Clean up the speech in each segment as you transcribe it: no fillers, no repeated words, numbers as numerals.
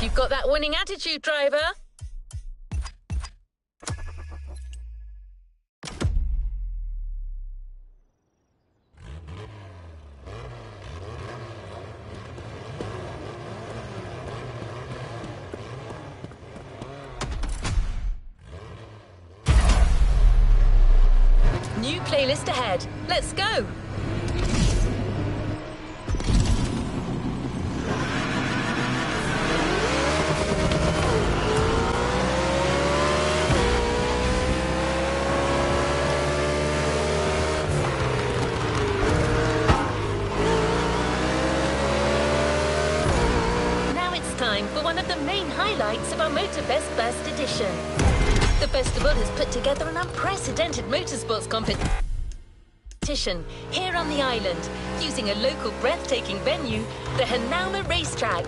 You've got that winning attitude, driver. New playlist ahead. Let's go. Now it's time for one of the main highlights of our MOTORFEST First Edition. The festival has put together an unprecedented motorsports competition here on the island, using a local breathtaking venue, the Hanauma Racetrack.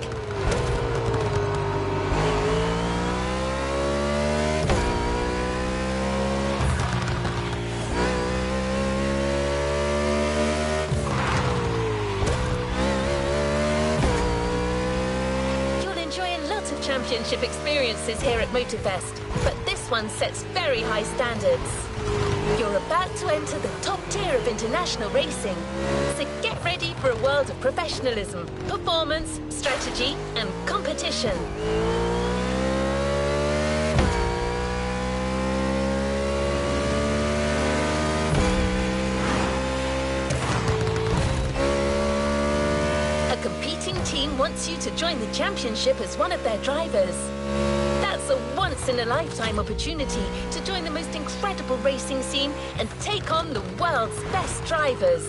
You'll enjoy a lot of championship experiences here at MOTORFEST, but this one sets very high standards. You're about to enter the top tier of international racing, so get ready for a world of professionalism, performance, strategy, and competition. A competing team wants you to join the championship as one of their drivers. That's a once-in-a-lifetime opportunity to join the most incredible racing scene and take on the world's best drivers.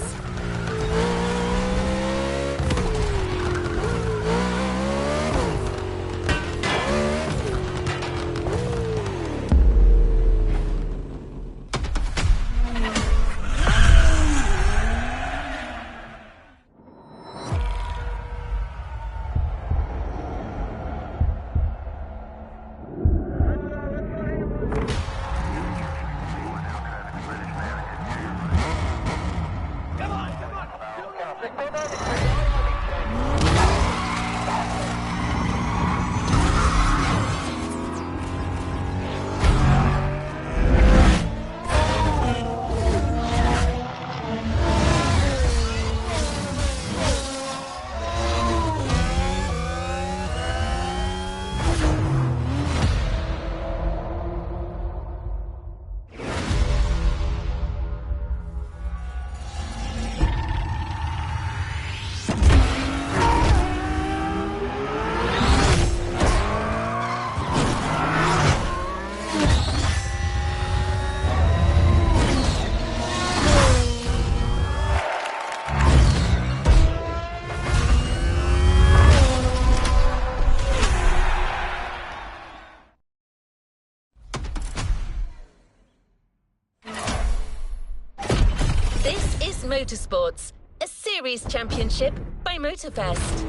Motorsports, a series championship by MOTORFEST.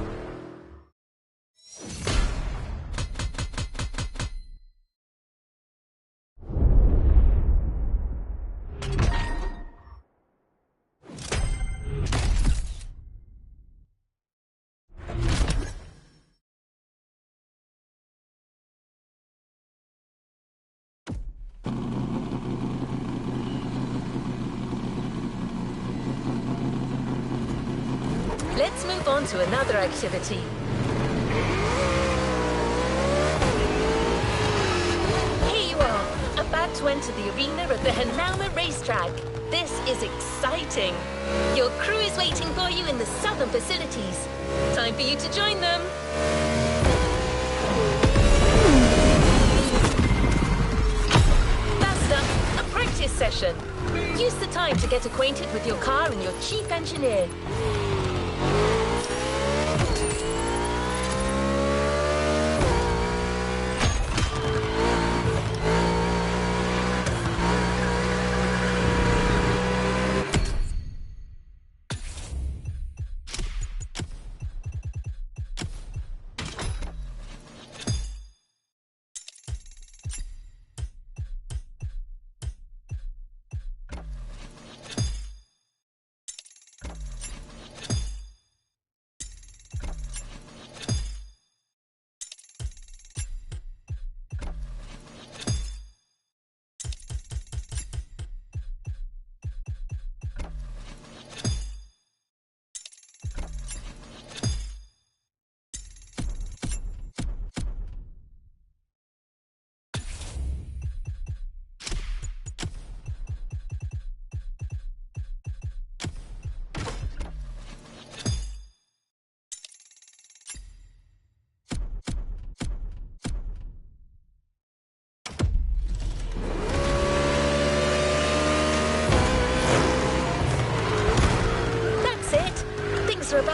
Let's move on to another activity. Here you are, about to enter the arena of the Hanauma Racetrack. This is exciting. Your crew is waiting for you in the southern facilities. Time for you to join them. First up, a practice session. Use the time to get acquainted with your car and your chief engineer.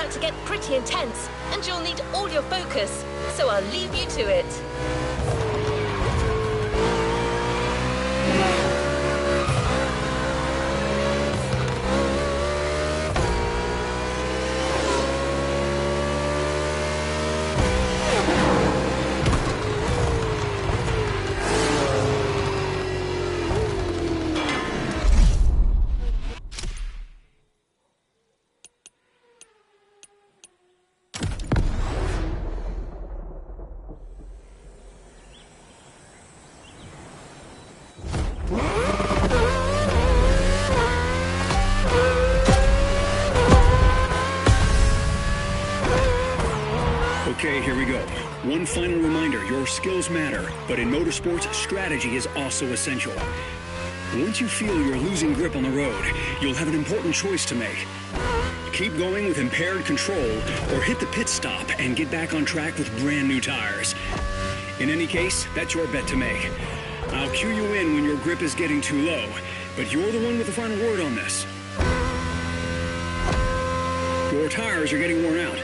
about to get pretty intense, and you'll need all your focus, so I'll leave you to it. Okay, here we go. One final reminder, your skills matter, but in motorsports, strategy is also essential. Once you feel you're losing grip on the road, you'll have an important choice to make. Keep going with impaired control, or hit the pit stop and get back on track with brand new tires. In any case, that's your bet to make. I'll cue you in when your grip is getting too low, but you're the one with the final word on this. Your tires are getting worn out.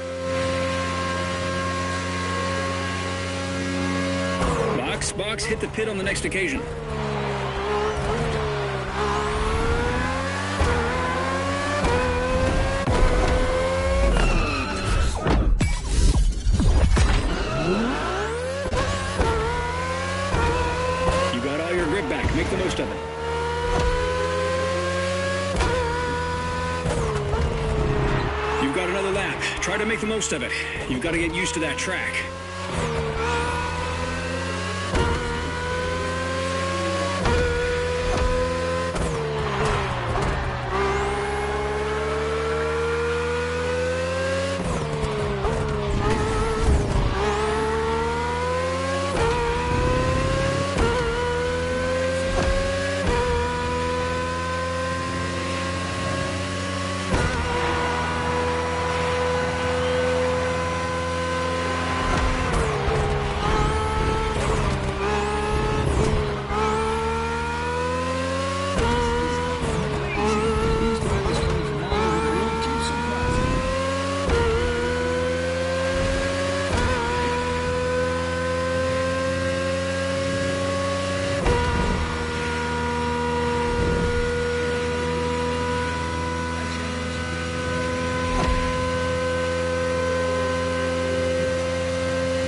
Box, hit the pit on the next occasion. You got all your grip back. Make the most of it. You've got another lap. Try to make the most of it. You've got to get used to that track.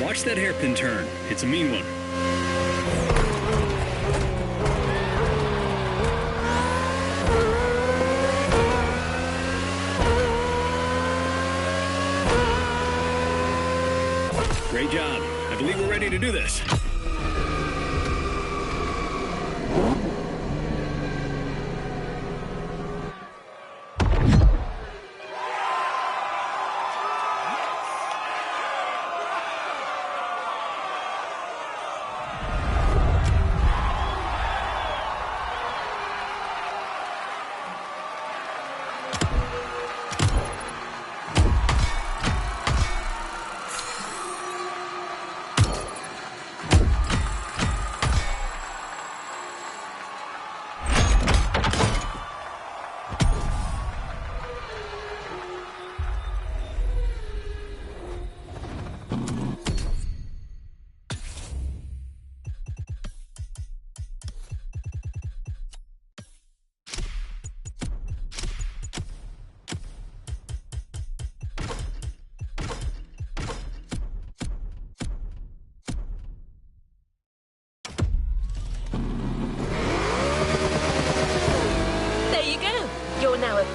Watch that hairpin turn. It's a mean one. Great job. I believe we're ready to do this.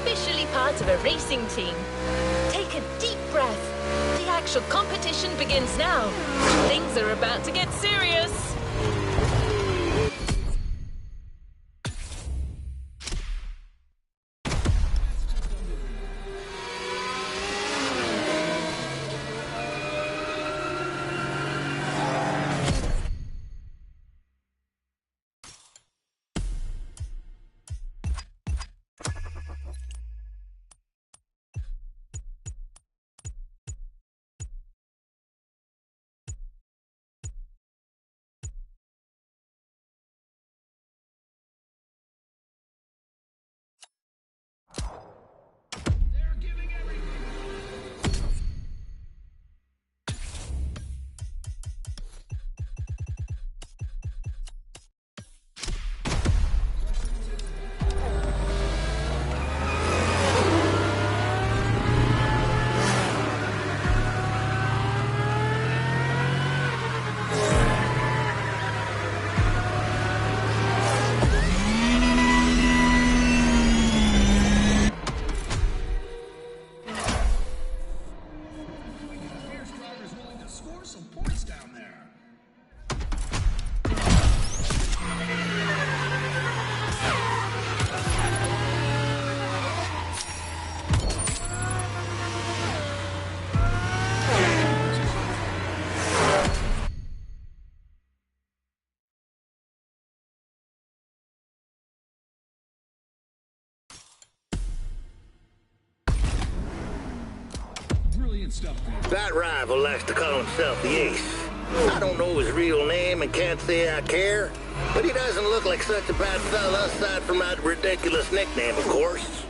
Officially part of a racing team. Take a deep breath. The actual competition begins now. Things are about to get serious. That rival likes to call himself the Ace. I don't know his real name and can't say I care, but he doesn't look like such a bad fella aside from that ridiculous nickname, of course.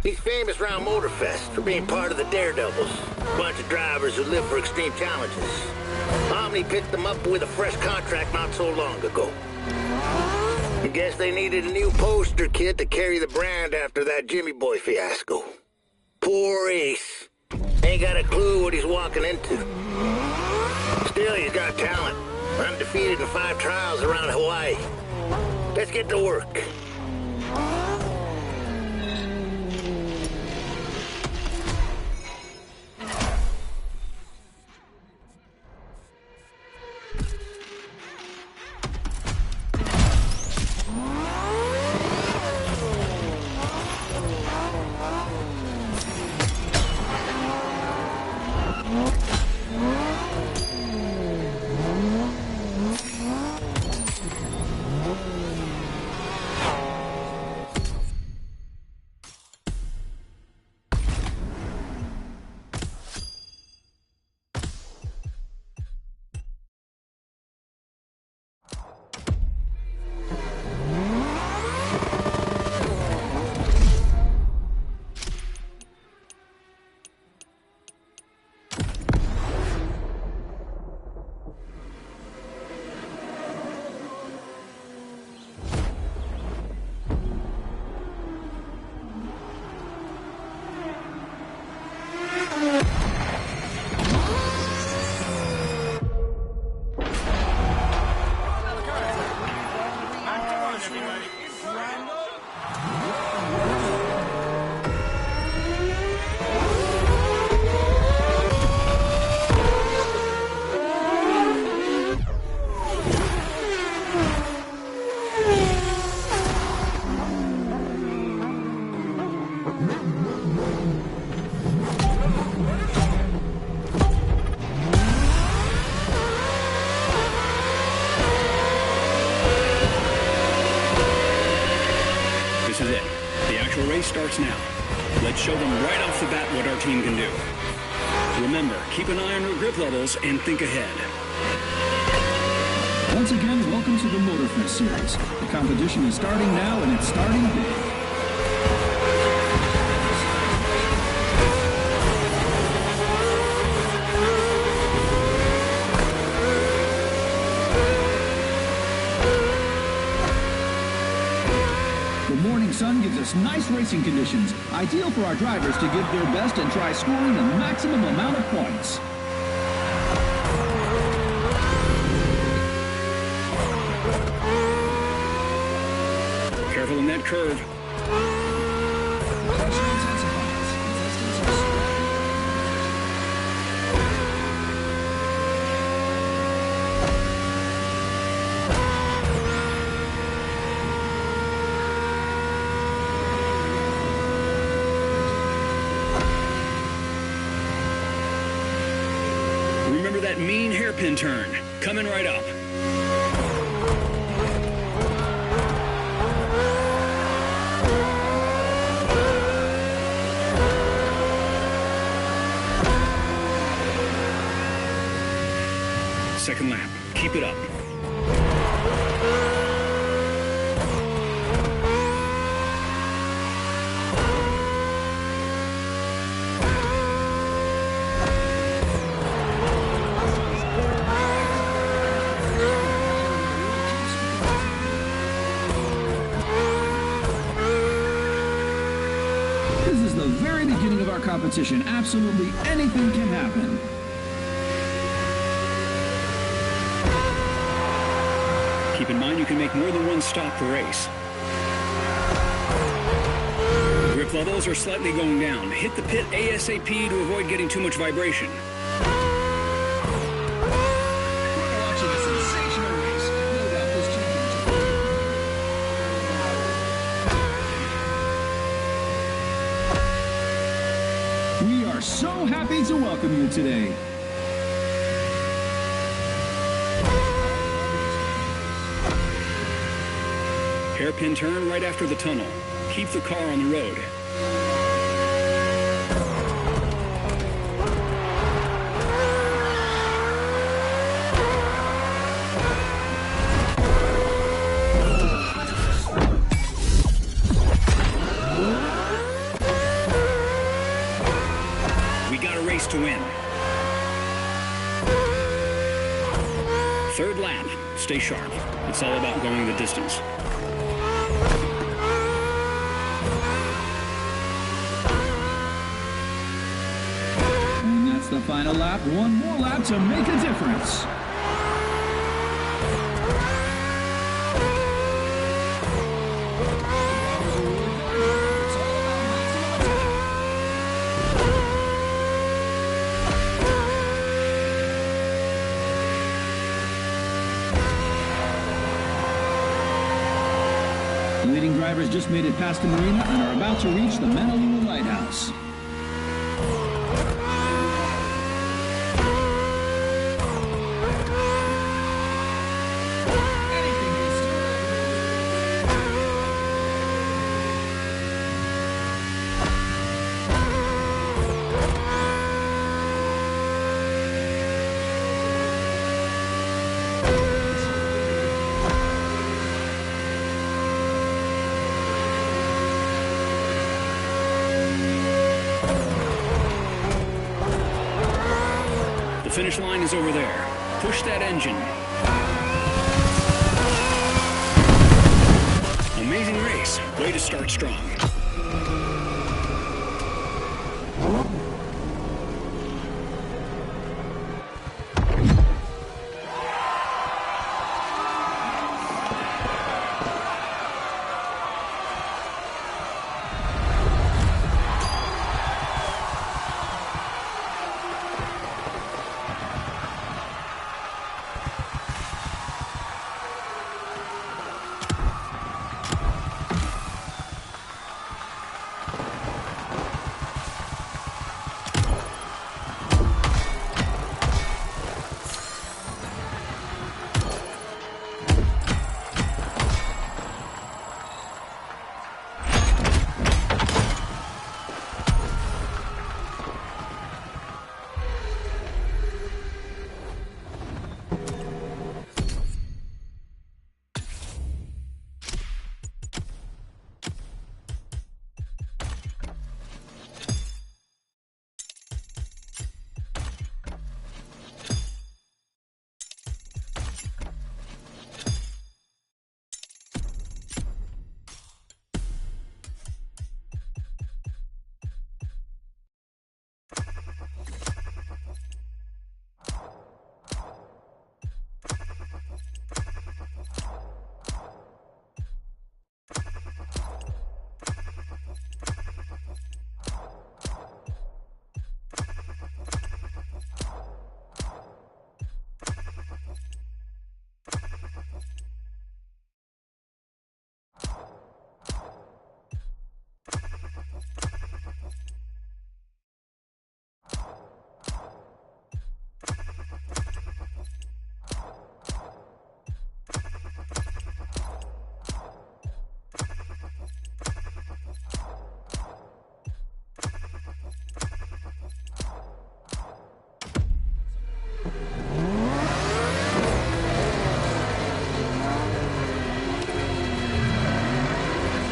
He's famous around MOTORFEST for being part of the Daredevils, a bunch of drivers who live for extreme challenges. Omni picked them up with a fresh contract not so long ago. I guess they needed a new poster kid to carry the brand after that Jimmy Boy fiasco. Poor Ace. Ain't got a clue what he's walking into. Still, he's got talent. Undefeated in 5 trials around Hawaii. Let's get to work. This is it. The actual race starts now. Let's show them right off the bat what our team can do. Remember, keep an eye on your grip levels and think ahead. Once again, welcome to the MOTORFEST series. The competition is starting now, and it's starting big. The morning sun gives us nice racing conditions, ideal for our drivers to give their best and try scoring the maximum amount of points. Careful in that curve. Remember that mean hairpin turn. Coming right up. Second lap. Keep it up. This is the very beginning of our competition. Absolutely anything can happen. Keep in mind you can make more than one stop per race. Grip levels are slightly going down. Hit the pit ASAP to avoid getting too much vibration. Watching a sensational race. No doubt this championship. are so happy to welcome you today. Hairpin turn right after the tunnel. Keep the car on the road. We got a race to win. Third lap. Stay sharp. It's all about going the distance. And that's the final lap. One more lap to make a difference. Leading drivers just made it past the marina and are about to reach the Honolulu Lighthouse. The finish line is over there. Push that engine. Amazing race. Way to start strong.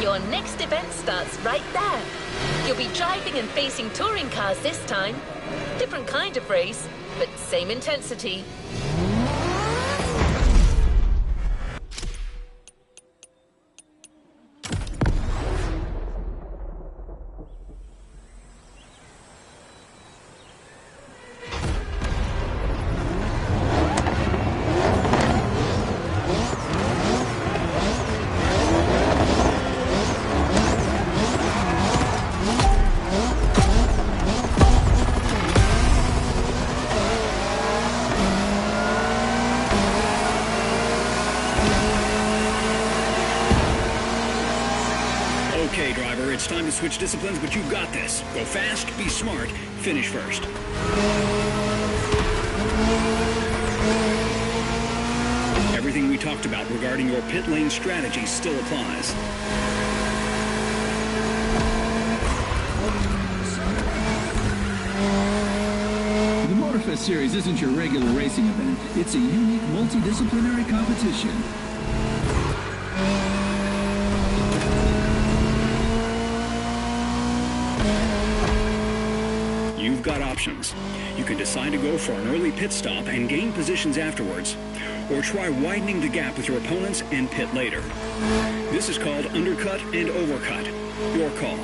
Your next event starts right there. You'll be driving and facing touring cars this time. Different kind of race, but same intensity. it's time to switch disciplines, but you've got this. Go fast, be smart, finish first. Everything we talked about regarding your pit lane strategy still applies. The MOTORFEST series isn't your regular racing event. It's a unique multidisciplinary competition. You've got options. You can decide to go for an early pit stop and gain positions afterwards, or try widening the gap with your opponents and pit later. This is called undercut and overcut. Your call.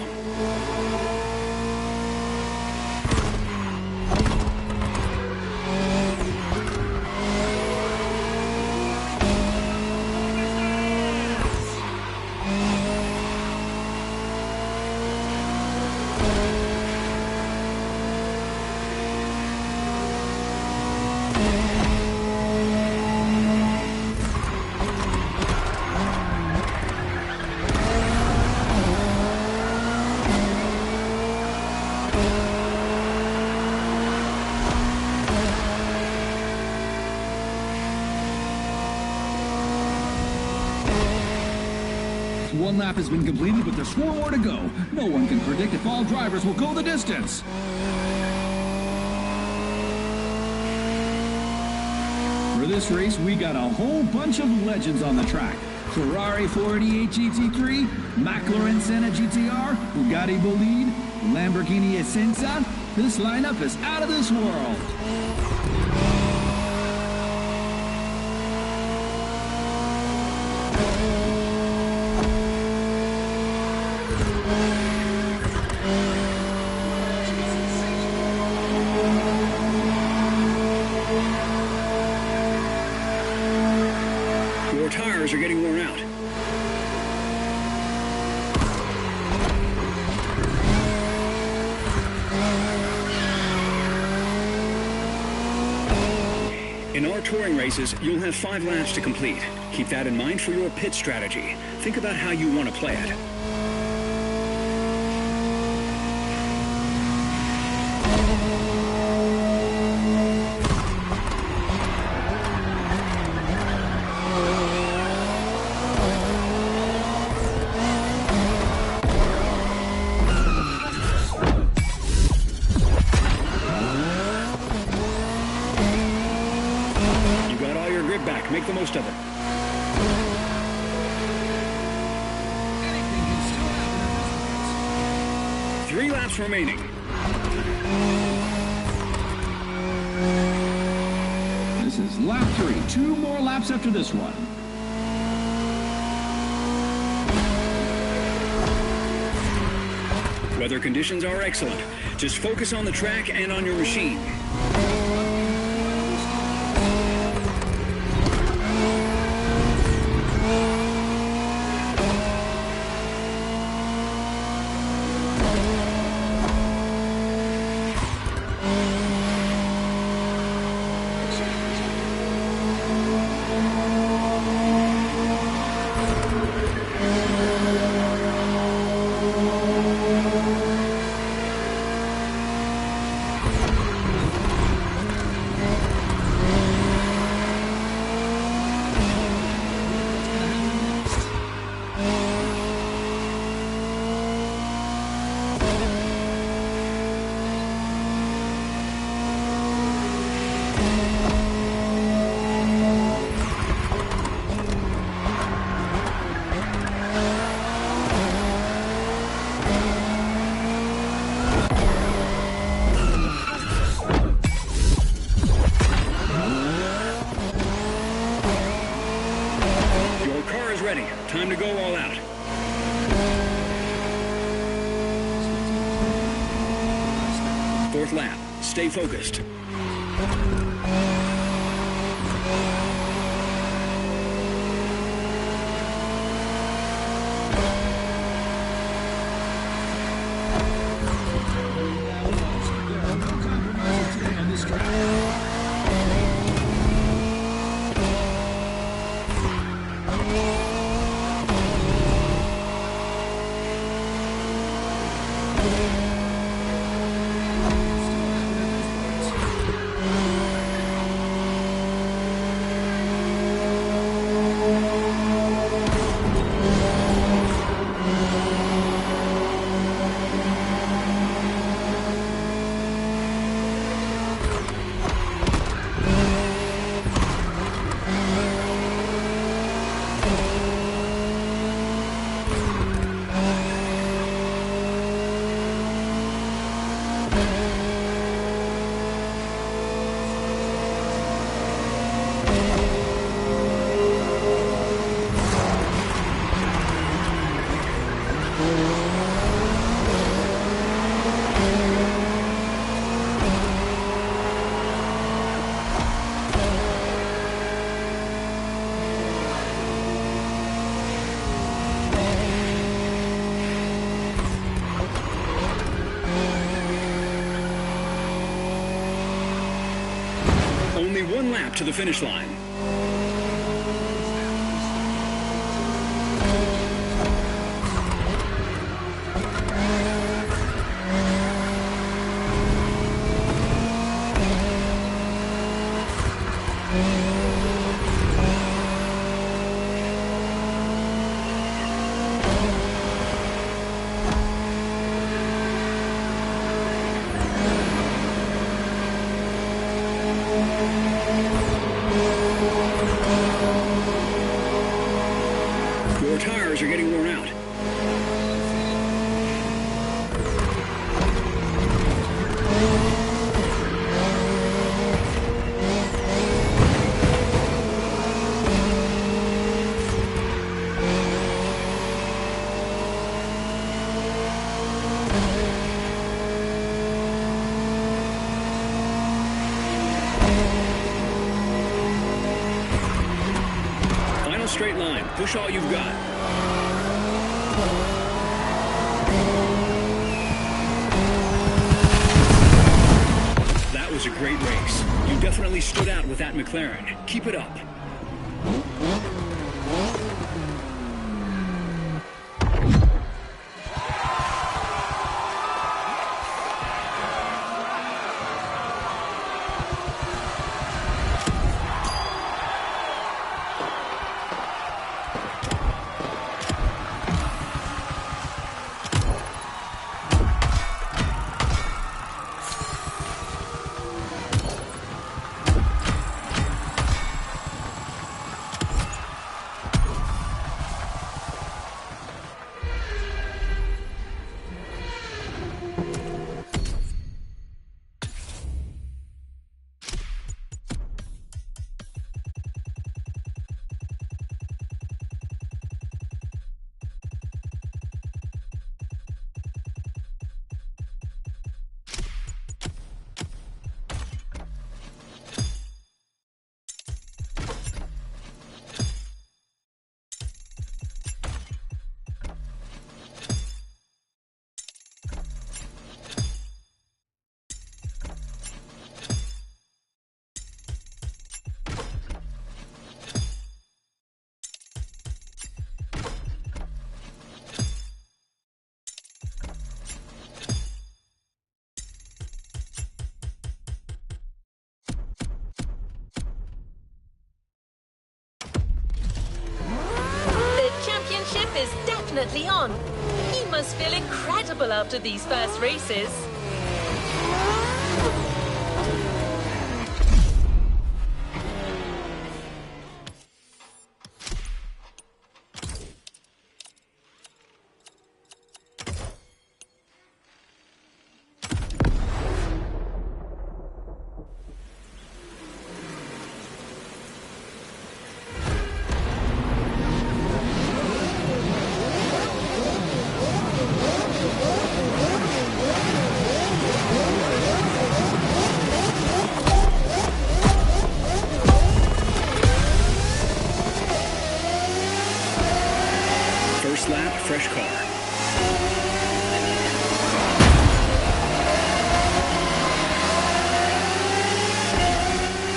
One lap has been completed, but there's 4 more to go. No one can predict if all drivers will go the distance. For this race, we got a whole bunch of legends on the track. Ferrari 488 GT3, McLaren Senna GTR, Bugatti Bolide, Lamborghini Essenza. This lineup is out of this world. Your tires are getting worn out. In our touring races, you'll have 5 laps to complete. Keep that in mind for your pit strategy. Think about how you want to play it. Back. Make the most of it. Three laps remaining. This is lap 3. 2 more laps after this one. Weather conditions are excellent. Just focus on the track and on your machine. Ready. Time to go all out. Fourth lap. Stay focused. Only one lap to the finish line. Your tires are getting worn out. Final straight line. Push all you've got. That was a great race. You definitely stood out with that McLaren. Keep it up. Is definitely on. You must feel incredible after these first races. First lap, fresh car.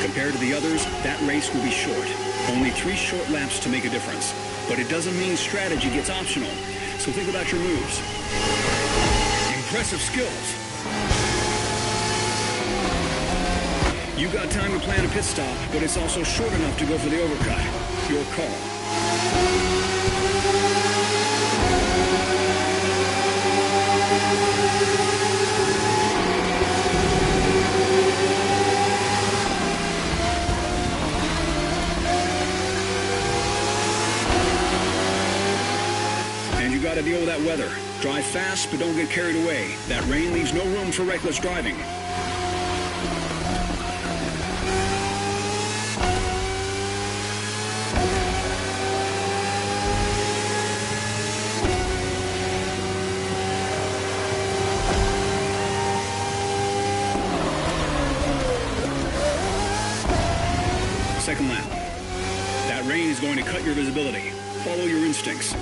Compared to the others, that race will be short. Only 3 short laps to make a difference. But it doesn't mean strategy gets optional. So think about your moves. Impressive skills. You got time to plan a pit stop, but it's also short enough to go for the overcut. Your call. And you got to deal with that weather. Drive fast, but don't get carried away. That rain leaves no room for reckless driving. Second lap. That rain is going to cut your visibility. Follow your instincts.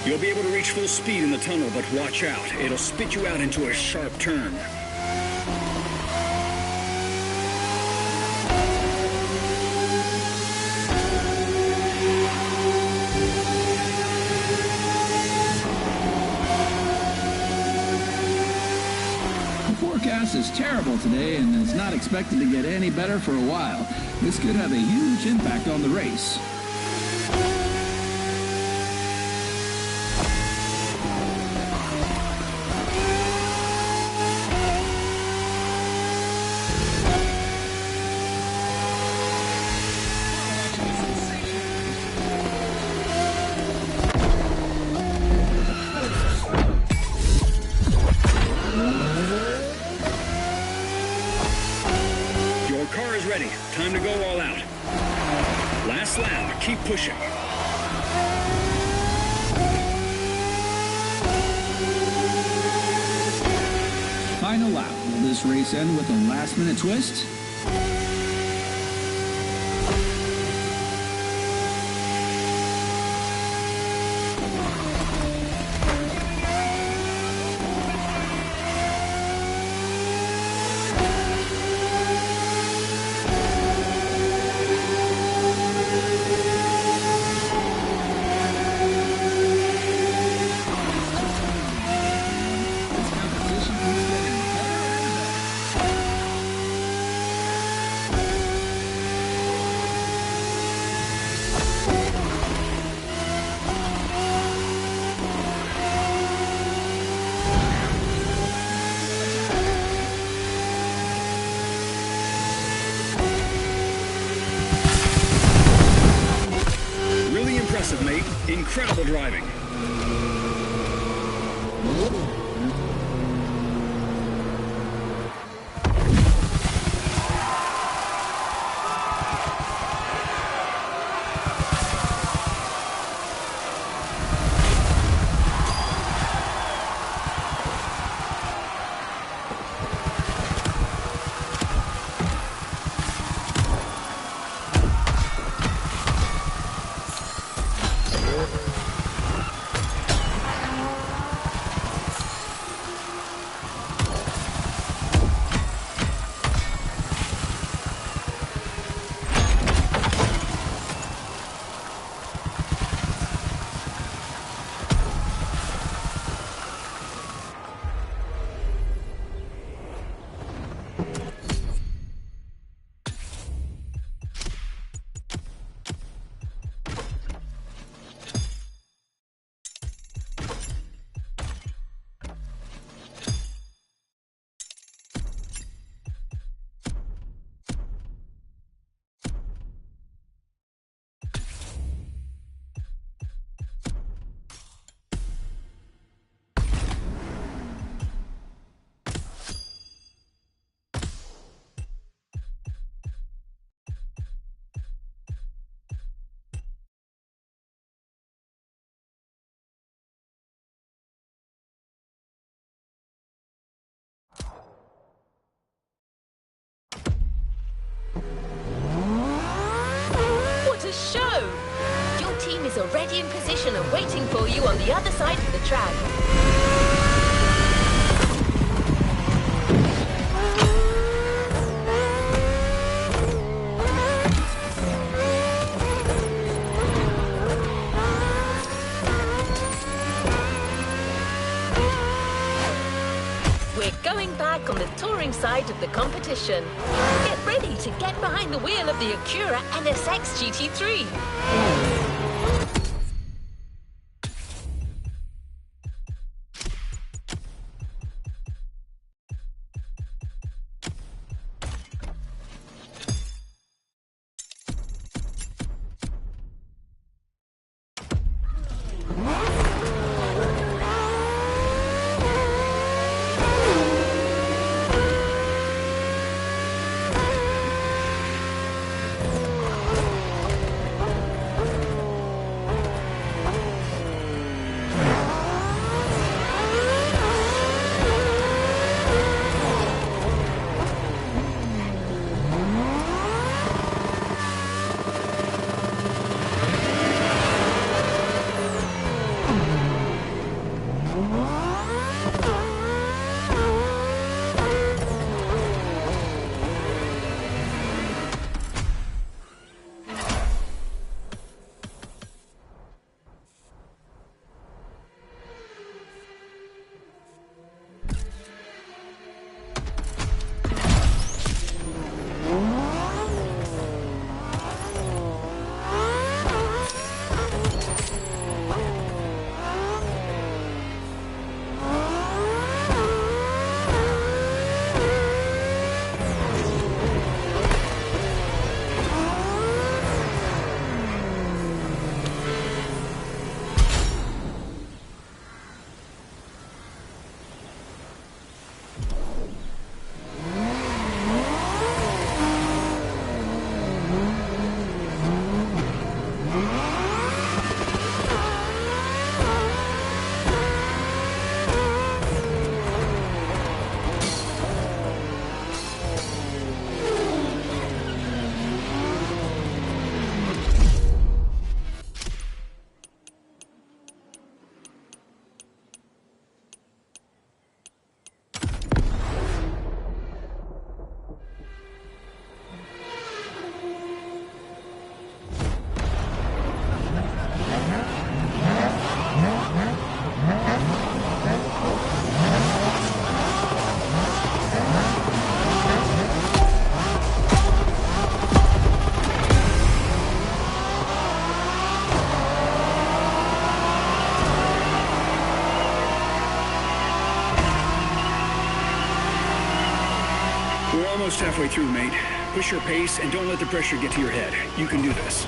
You'll be able to reach full speed in the tunnel, but watch out. It'll spit you out into a sharp turn. The forecast is terrible today and is not expected to get any better for a while. This could have a huge impact on the race. Ready. Time to go all out. Last lap. Keep pushing. Final lap. Will this race end with a last-minute twist? Mate. Incredible driving. Show! Your team is already in position and waiting for you on the other side of the track. We're going back on the touring side of the competition. Get ready to get behind the wheel of the Acura NSX GT3. Almost halfway through, mate. Push your pace and don't let the pressure get to your head. You can do this.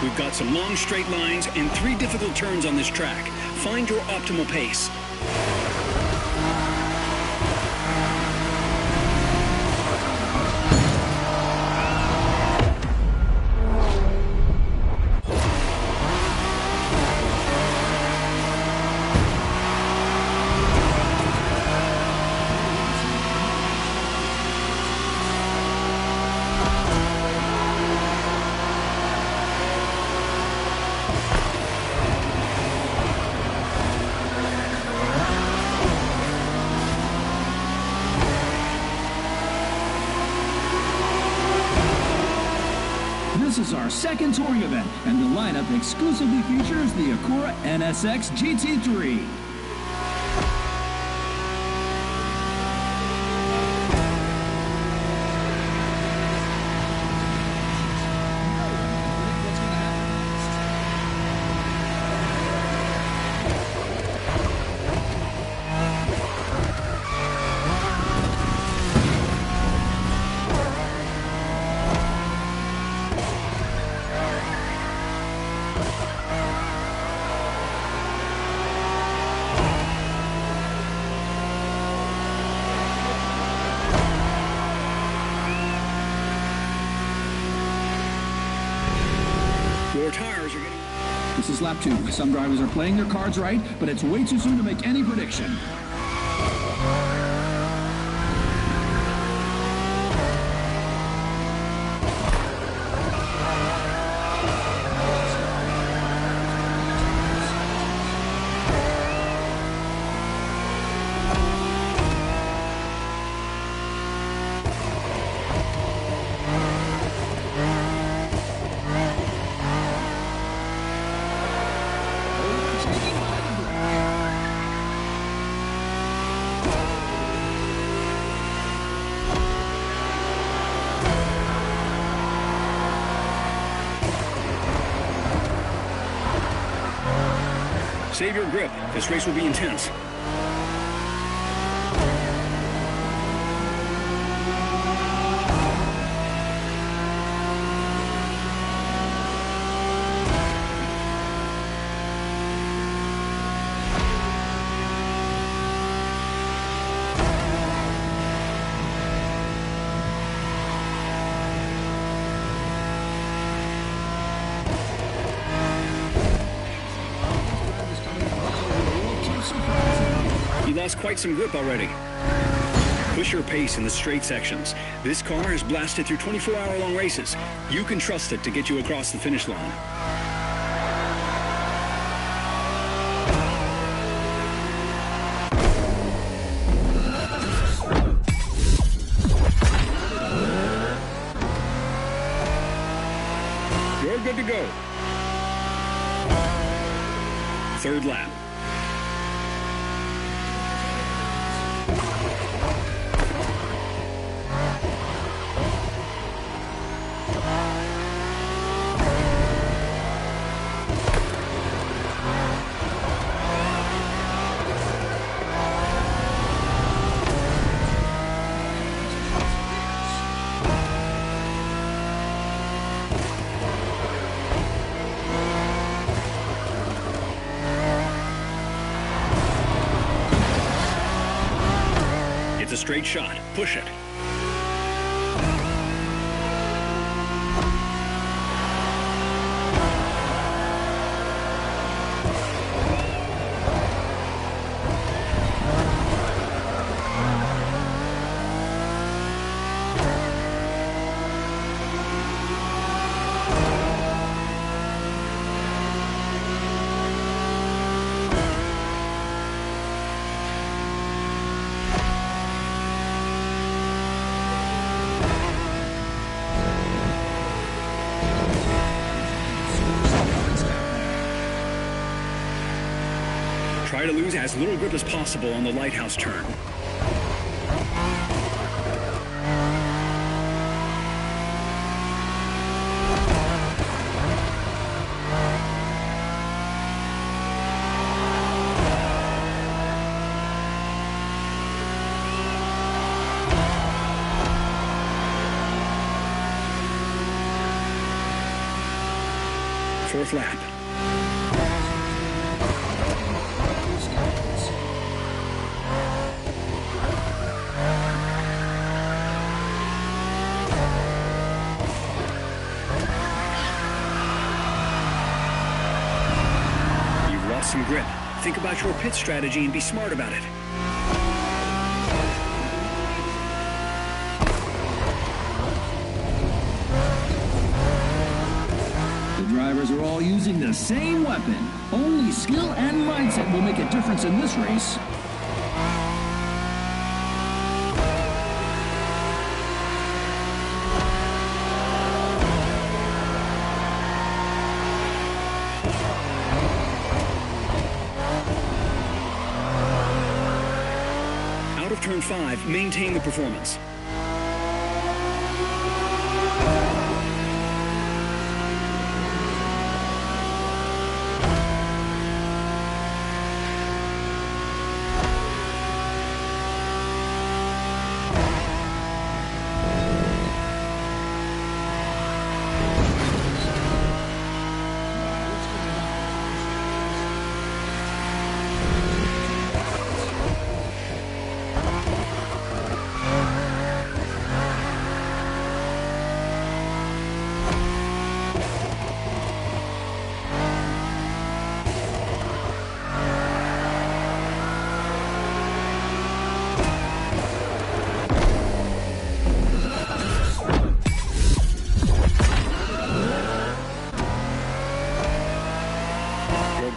We've got some long straight lines and 3 difficult turns on this track. Find your optimal pace. This is our second touring event, and the lineup exclusively features the Acura NSX GT3. Your tires are getting... This is lap 2. Some drivers are playing their cards right, but it's way too soon to make any prediction. Save your grip. This race will be intense. You lost quite some grip already. Push your pace in the straight sections. This car has blasted through 24-hour-long races. You can trust it to get you across the finish line. You're good to go. Third lap. It's a straight shot. Push it. Try to lose as little grip as possible on the lighthouse turn. 4th lap. You've lost some grip. Think about your pit strategy and be smart about it. Drivers are all using the same weapon. Only skill and mindset will make a difference in this race. Out of turn 5, maintain the performance.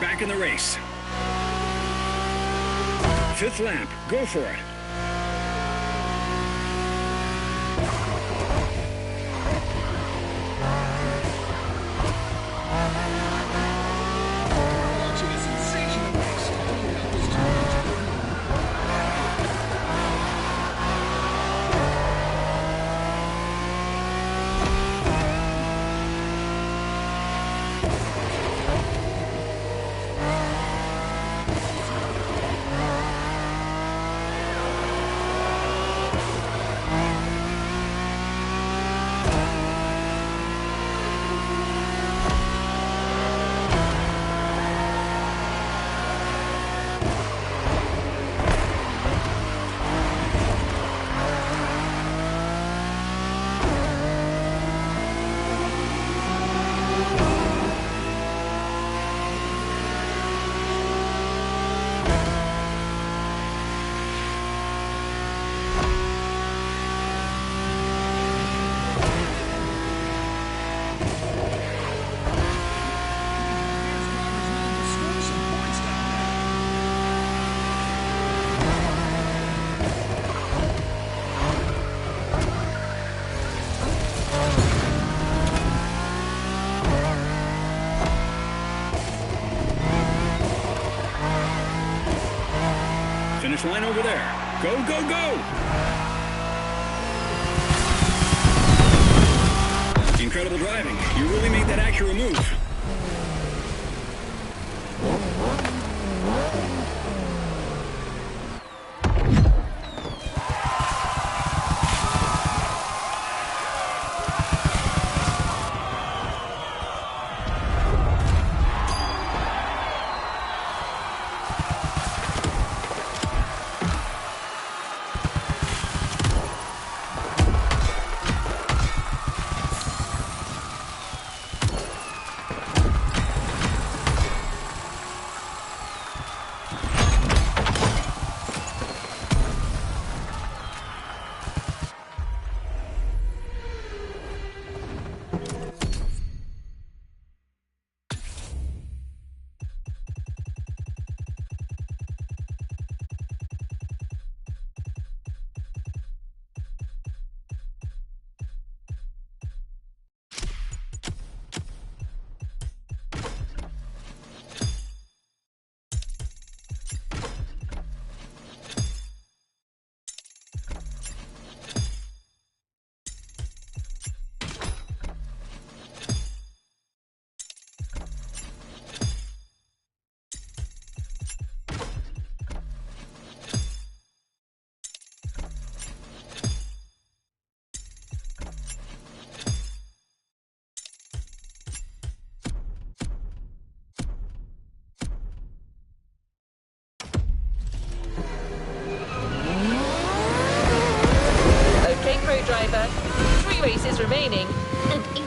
Back in the race. 5th lap, go for it. Finish line over there. Go, go, go! Incredible driving. You really made that Acura move.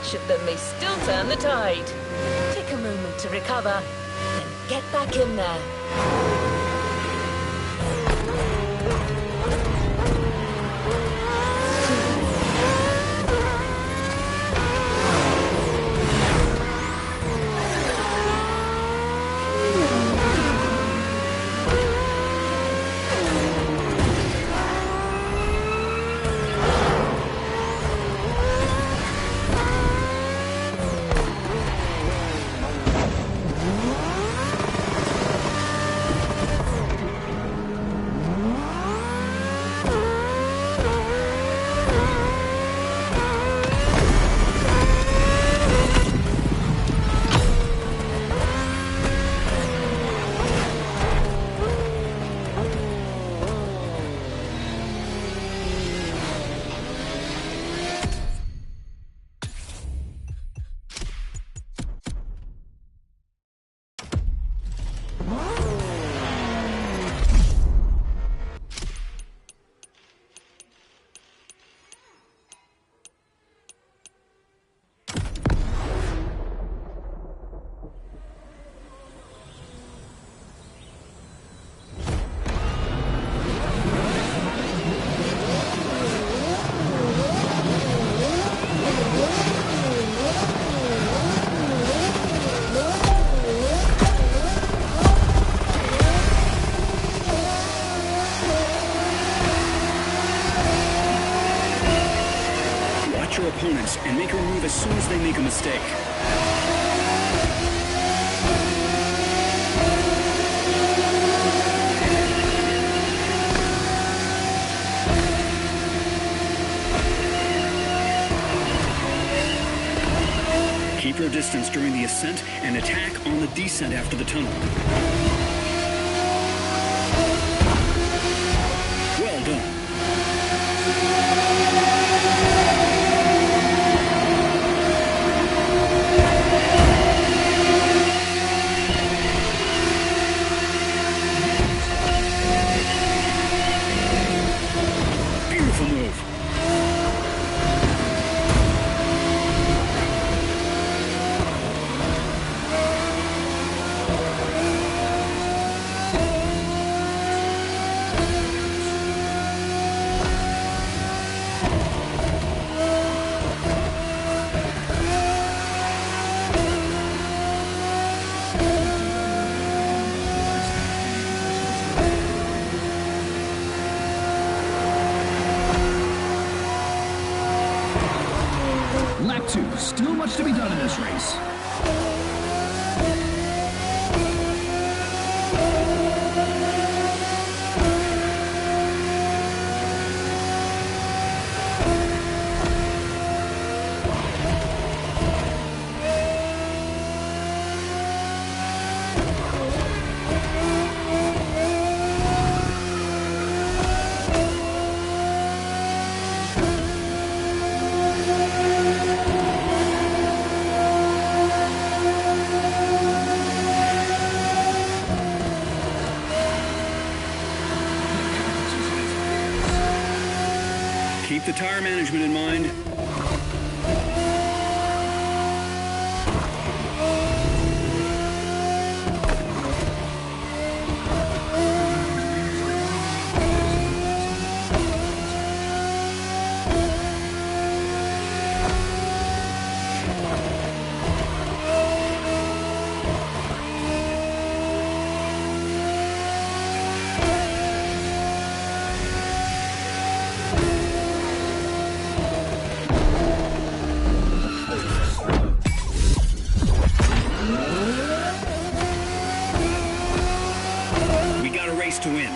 each of them may still turn the tide. Take a moment to recover, then get back in there. Your opponents and make her move as soon as they make a mistake. Keep your distance during the ascent and attack on the descent after the tunnel. Well done. Lap 2, still much to be done in this race. Keep the tire management in mind. To win.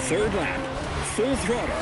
Third lap, full throttle.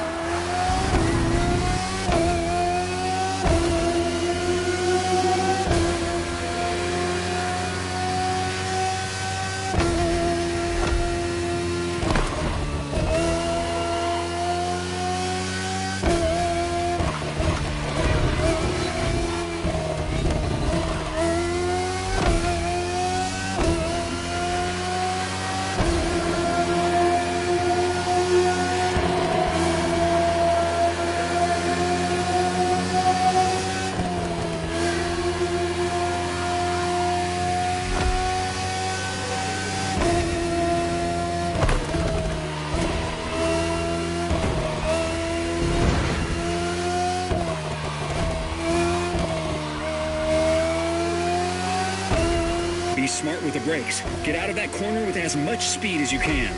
smart with the brakes. Get out of that corner with as much speed as you can.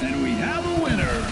And we have a winner.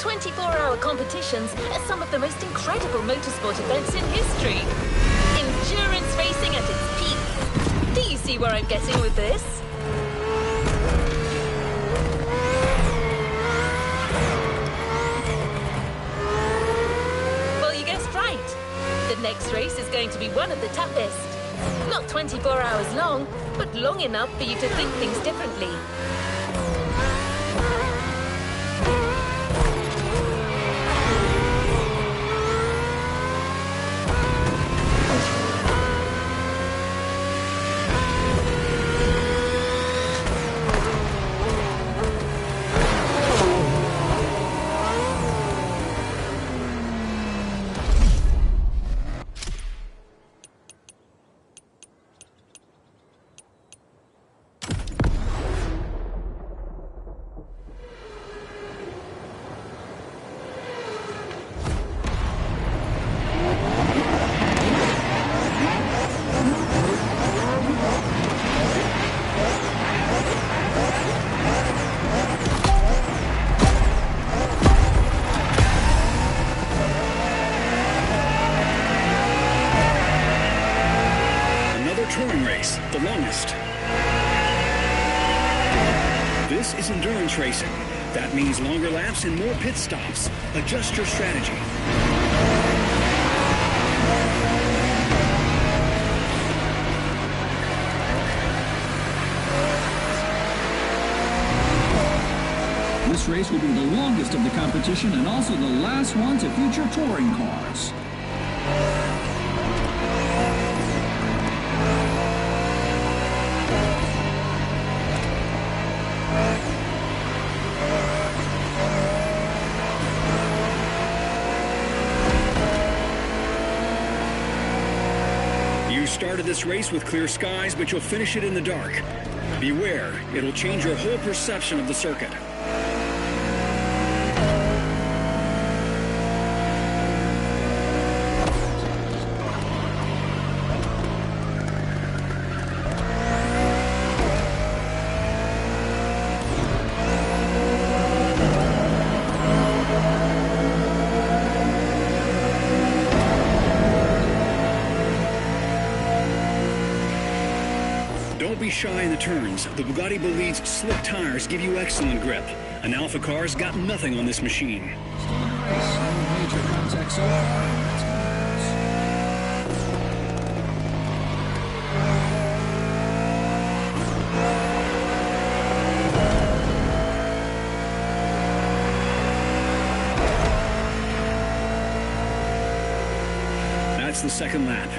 24-hour competitions are some of the most incredible motorsport events in history. Endurance racing at its peak. Do you see where I'm getting with this? Well, you guessed right. The next race is going to be one of the toughest. Not 24 hours long, but long enough for you to think things differently. The longest. This is endurance racing. That means longer laps and more pit stops. Adjust your strategy. This race will be the longest of the competition and also the last one to feature touring cars. You started this race with clear skies, but you'll finish it in the dark. Beware, it'll change your whole perception of the circuit. Don't be shy in the turns. The Bugatti Bolide's slick tires give you excellent grip. An Alpha car's got nothing on this machine. Major contact so far. That's the second lap.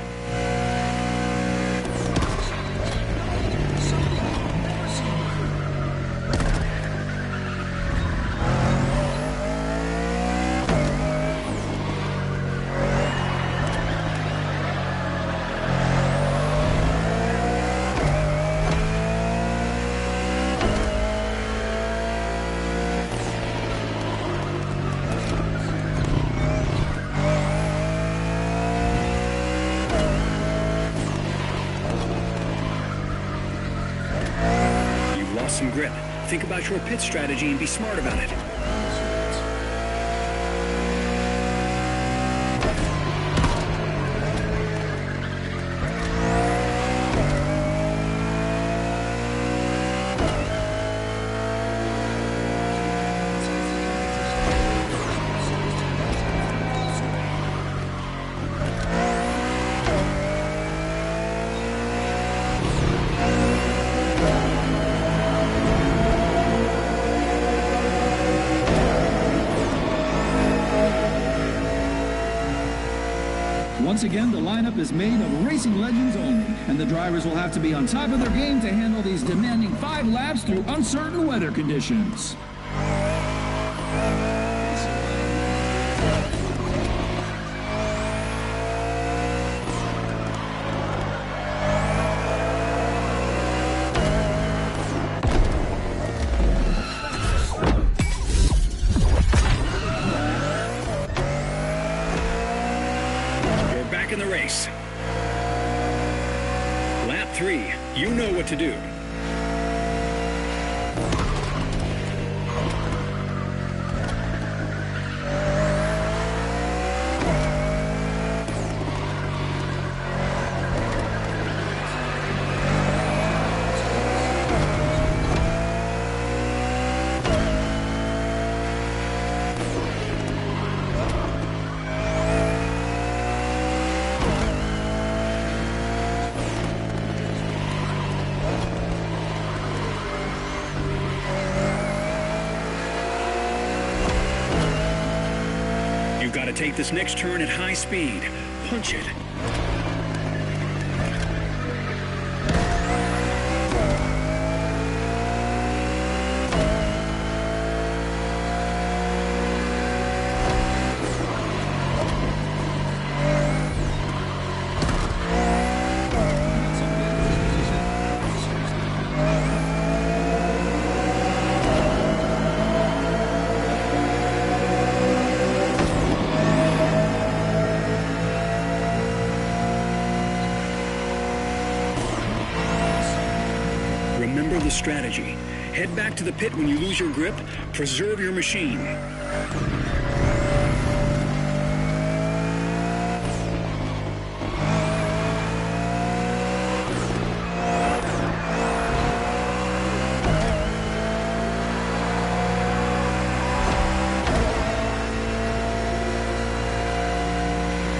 some grip. Think about your pit strategy and be smart about it. Once again, the lineup is made of racing legends only, and the drivers will have to be on top of their game to handle these demanding 5 laps through uncertain weather conditions. In the race. Lap 3, you know what to do. You've got to take this next turn at high speed. Punch it. Remember the strategy. Head back to the pit when you lose your grip. Preserve your machine.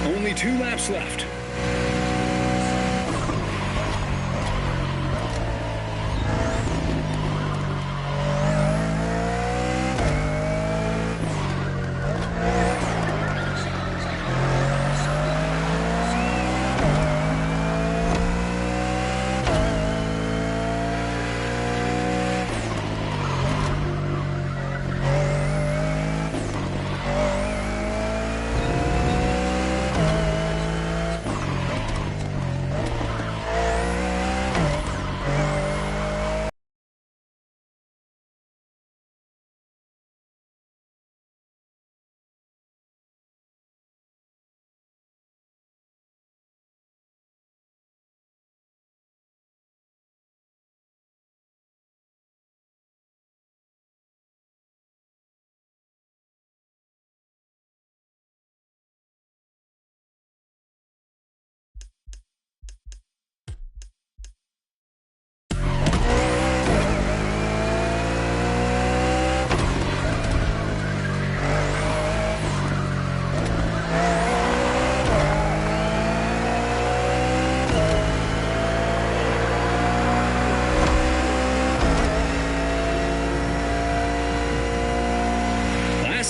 Only 2 laps left.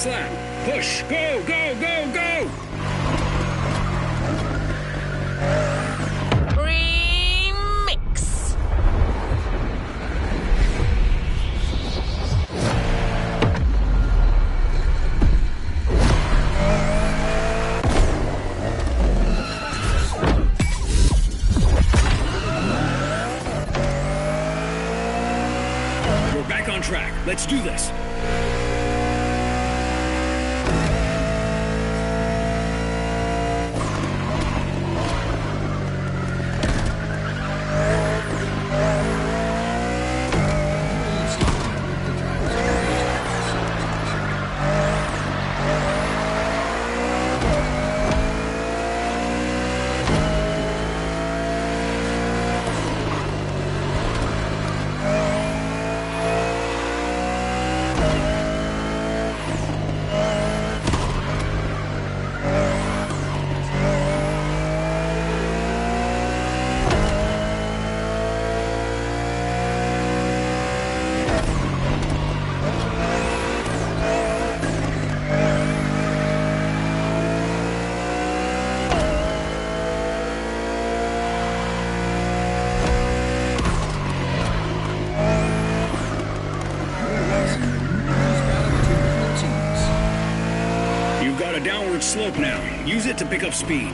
Lap. Push. Go, go, go, go! Remix. We're back on track. Let's do this. downward slope now. Use it to pick up speed.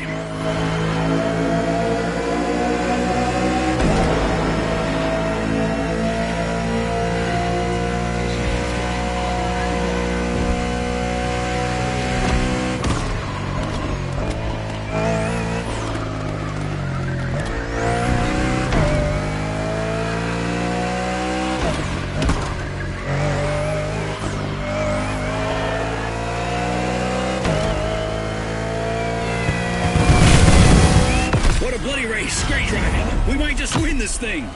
Bloody race, great driving. We might just win this thing.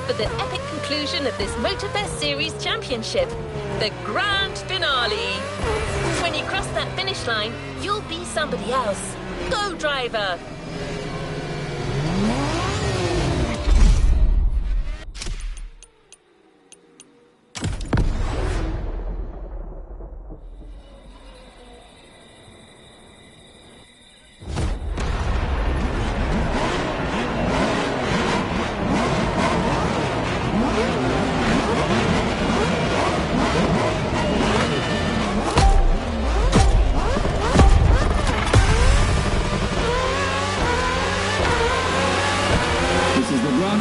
For the epic conclusion of this MOTORFEST Series Championship, the grand finale. When you cross that finish line, you'll be somebody else. Go, driver!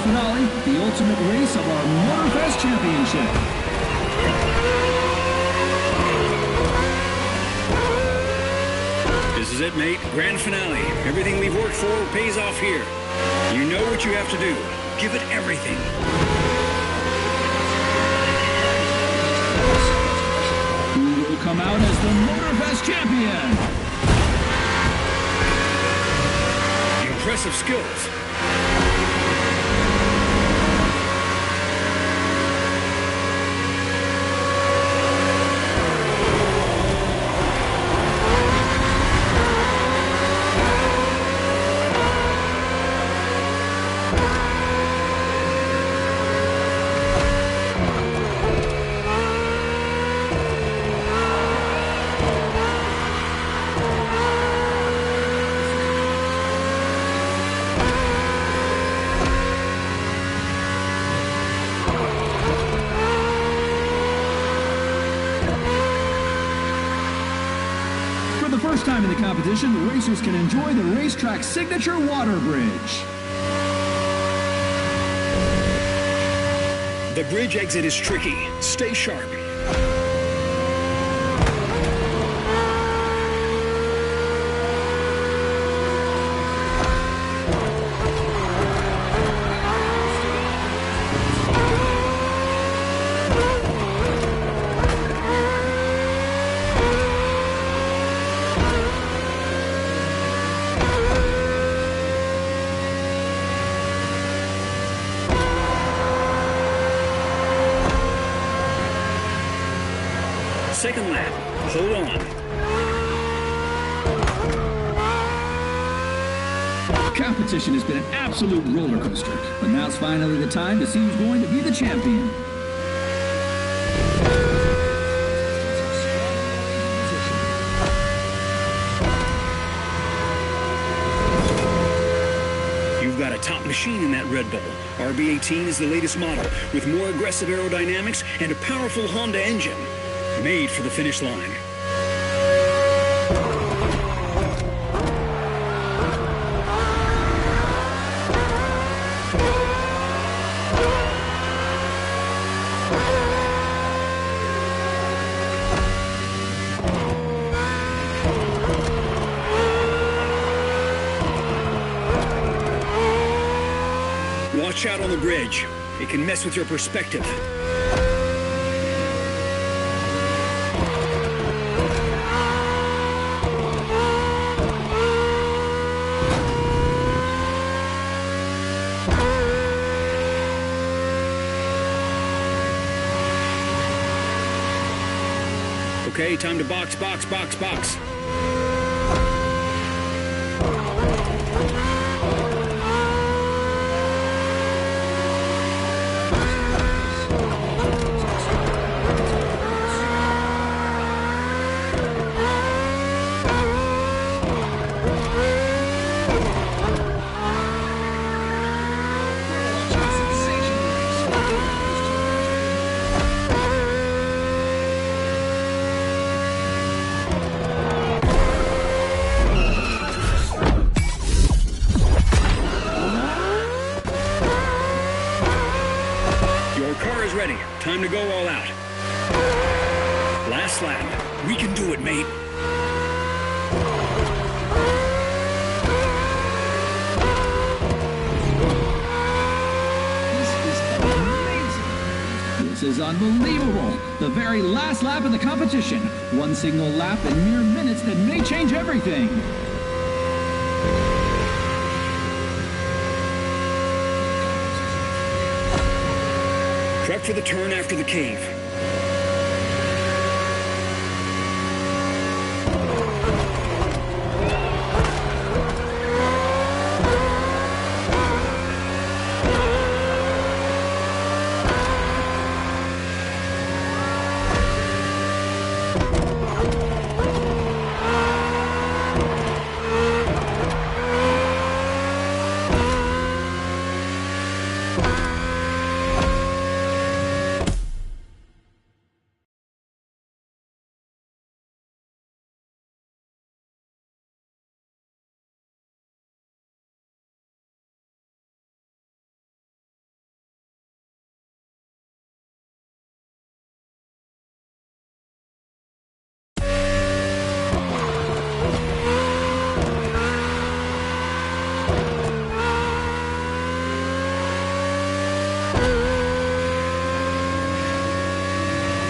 Finale, the ultimate race of our MOTORFEST Championship. This is it, mate. Grand finale. Everything we've worked for pays off here. You know what you have to do. Give it everything. Who will come out as the MOTORFEST champion? Impressive skills. For the first time in the competition, the racers can enjoy the racetrack's signature water bridge. The bridge exit is tricky. Stay sharp. second lap. Hold on. Competition has been an absolute roller coaster, but now's finally the time to see who's going to be the champion. You've got a top machine in that Red Bull. RB18 is the latest model with more aggressive aerodynamics and a powerful Honda engine. Made for the finish line. Watch out on the bridge. It can mess with your perspective. Okay, time to box. Ready. Time to go all out. Last lap. We can do it, mate. This is unbelievable. The very last lap of the competition. One single lap in mere minutes that may change everything. Prep for the turn after the cave.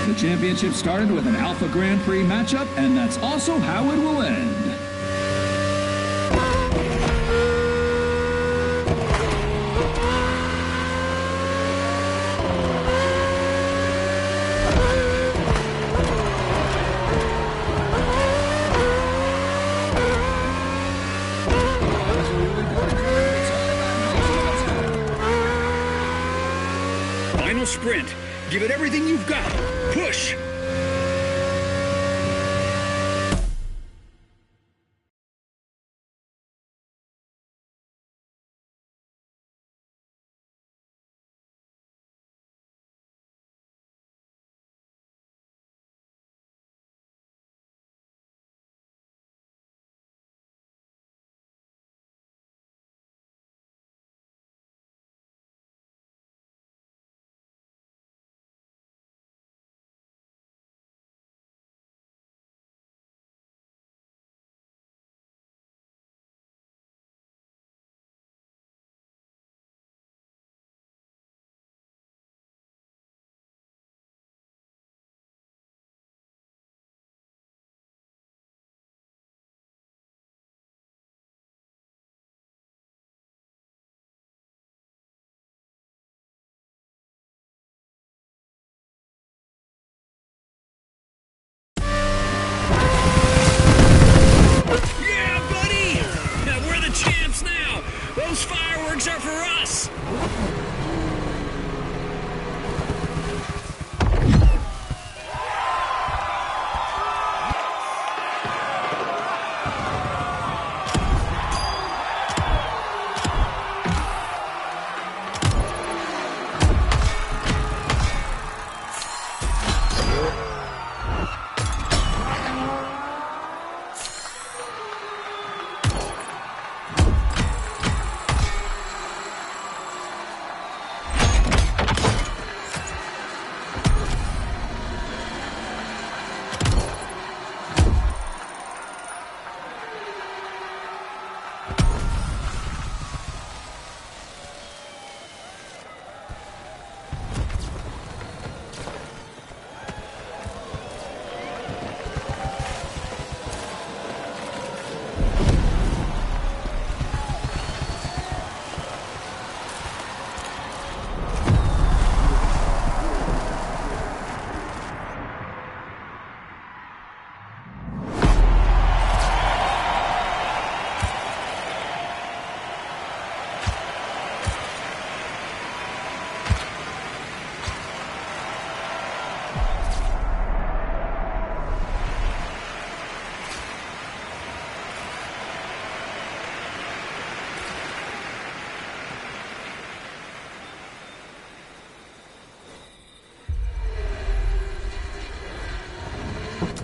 The championship started with an Alpha Grand Prix matchup, and that's also how it will end. Final sprint. Give it everything you've got. Push!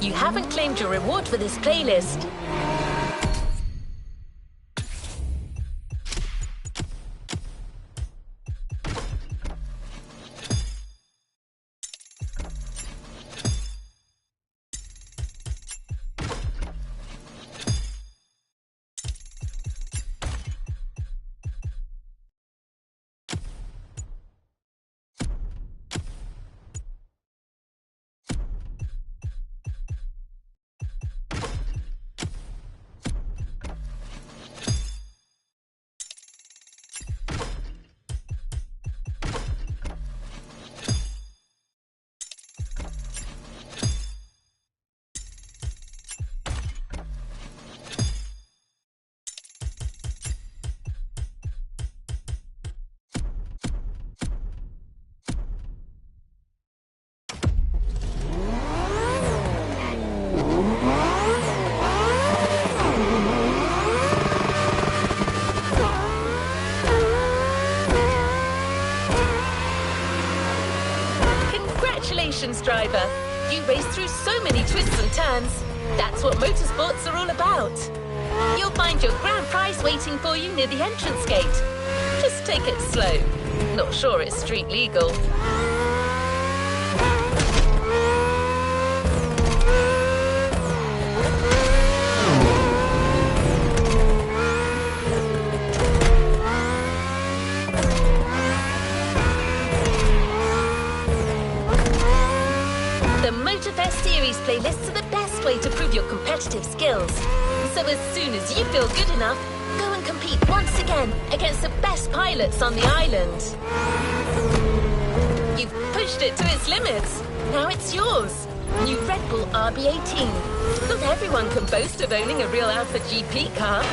You haven't claimed your reward for this playlist. Congratulations, driver. You raced through so many twists and turns. That's what motorsports are all about. You'll find your grand prize waiting for you near the entrance gate. Just take it slow. Not sure it's street legal. The MOTORFEST series playlists are the best way to prove your competitive skills. So as soon as you feel good enough, go and compete once again against the best pilots on the island. You've pushed it to its limits. Now it's yours. New Red Bull RB18. Not everyone can boast of owning a real Alpha GP car.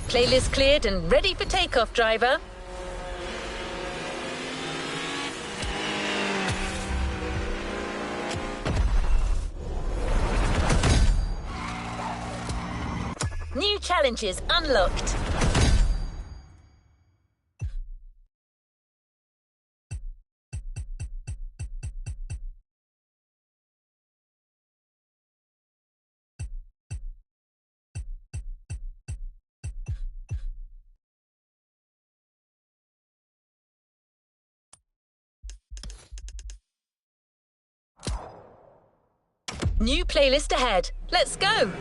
Playlist cleared and ready for takeoff, driver. New challenges unlocked. New playlist ahead. Let's go!